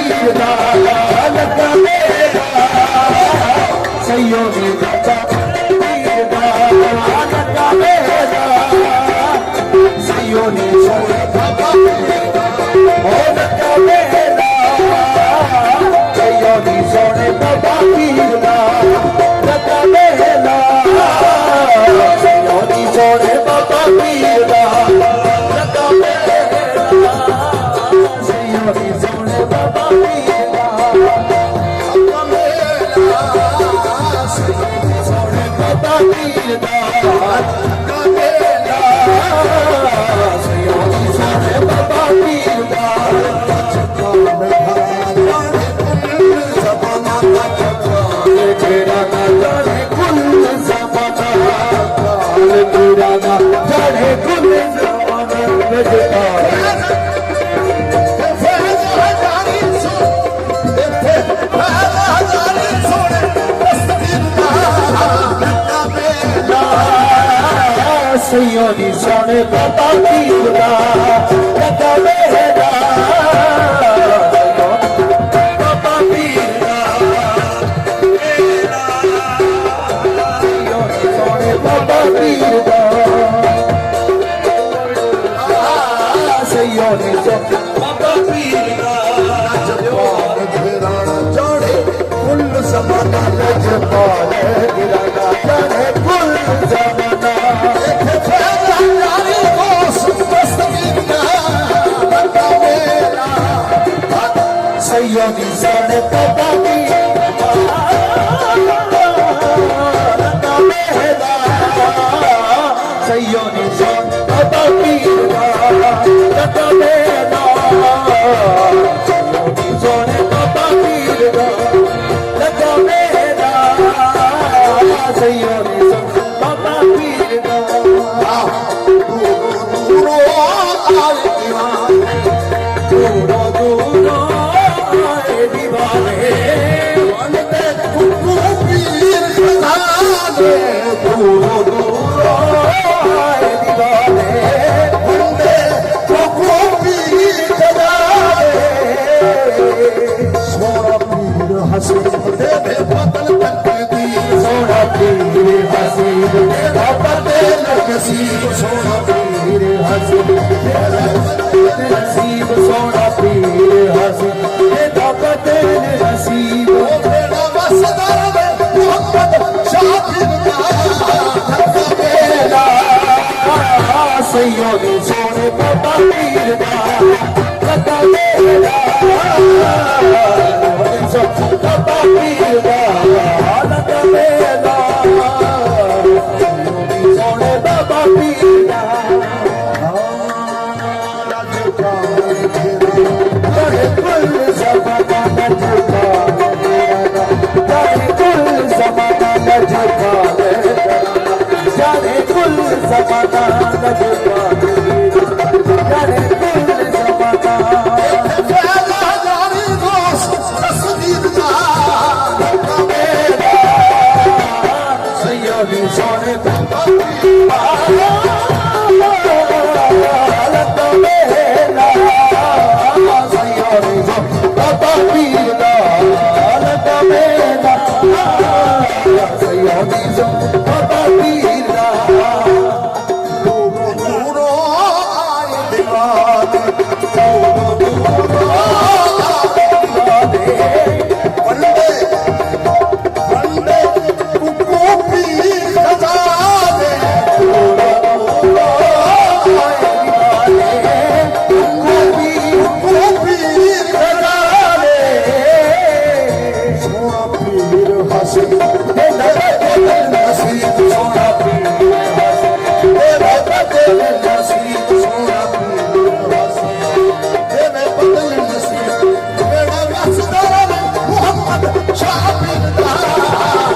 पीर दा लगा मेला सैयो दी बाबा पीर दा लगा मेला सैयो दी सोने बाबा पीर दा ओ लगा मेला सैयो दी सोने बाबा पीर दा लगा मेला सैयो दी सोने बाबा पीर दा लगा मेला सैयो दी सोने बाबा पीर दा लगा मेला सैयो दी सोने बाबा पीर दा लगा मेला सैयो दी सोने बाबा पीर दा तेरा ना जाने कुल ज़माना तेरा ना जाने कुल ज़माना बजता सैयो दी सोने बाबा पीर दा लगा मेला बाबा पीर दा सैयो दी सोने बाबा पीर दा सैयो दी सोने बाबा पीर दा जबान गिराना जाने कुल ज़माना जबान गिराना जाने कुल ज़माना सैयो दी सोने बाबा पीर दा लगा मेला सैयो दी सोने बाबा पीर दा लगा मेला सैयो दी सोने बाबा पीर दा लगा मेला सैयो दी सोने बाबा पीर दा दूरो आए दूरो दूरो आए दीवाने वंदे कुकू पीर खजाने दूरो दूरो आए दीवाने वंदे कुकू पीर खजाने सोना पीर हसीब तेरे बदल तकदीर सोना पीर हसीब तेरा बदल नसीब सोना पीर हसीब तेरा नसीब सोना पीर हसीब तेरा बदल नसीब तेरा वसदर मोहम्मद शाफिर दा लगा मेला सैयो दी सोने बाबा पीर दा लगा मेला बाबा पीर दा लगा मेला सैयो दी सोने बाबा पीर दा जाने कुल ज़माना नजका जाने कुल ज़माना नजका जाने कुल ज़माना नजका जाने कुल ज़माना सैयो दी सोने बाबा लगा मेला सैयो दी सोने बाबा पीर दा लगा मेला सैयो दी सोने बाबा पीर दा दूरो दूरो आए दीवाने दूरो दूरो आए दीवाने वंदे कुकू पीर खजाने दूरो दूरो आए दीवाने कुकू पीर खजाने सोना पीर हसीब तेरा बदल नसीब सोना पीर हसीब तेरा बदल नसीब सोना पीर हसीब तेरा बदल नसीब तेरा वसदर मोहम्मद शाफिर दा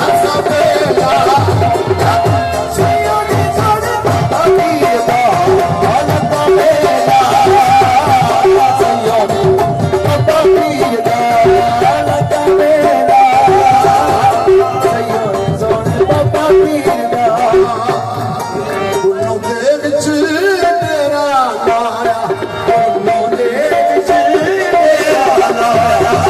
लगा मेला सैयो दी सोने बाबा पीर दा लगा मेला सैयो दी बाबा पीर दा लगा मेला सैयो दी सोने बाबा पीर दा तेरा लाया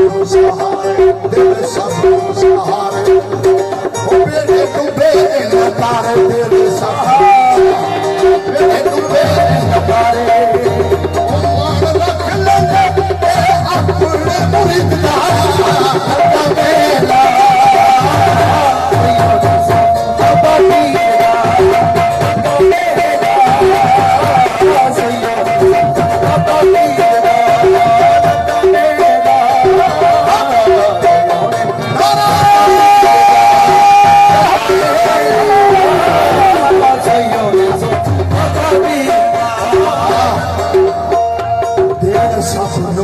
ਨੂੰ ਸਹਾਰੇ ਤੇਰੇ ਸਭ ਨੂੰ ਸਹਾਰੇ ਉਹ ਮੇਰੇ ਡੁੱਬੇ ਨਾ ਤਾਰੇ ਤੇਰੇ ਸਹਾਰੇ ਮੇਰੇ ਡੁੱਬੇ ਨਾ ਤਾਰੇ ਉਹ ਮਾਨ ਰੱਖ ਲੈਂਦੇ ਆਪਣੇ ਮੁਰੀਦ ਦਾ ਮੇਲਾ ਬਾਬਾ ਪੀਰ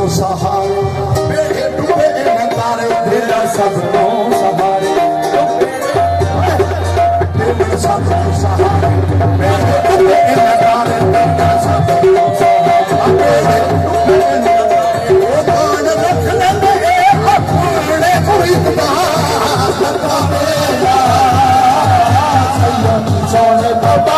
सहारे मेरे डूबे नजारे तेरा सबनों सहारे तेरे सबनों सहारे मेरे डूबे नजारे तेरा सबनों सहारे मेरे डूबे नजारे वो मान रख लेंगे अपने मुरीद दा लगा मेरा सैयद सोने बाबा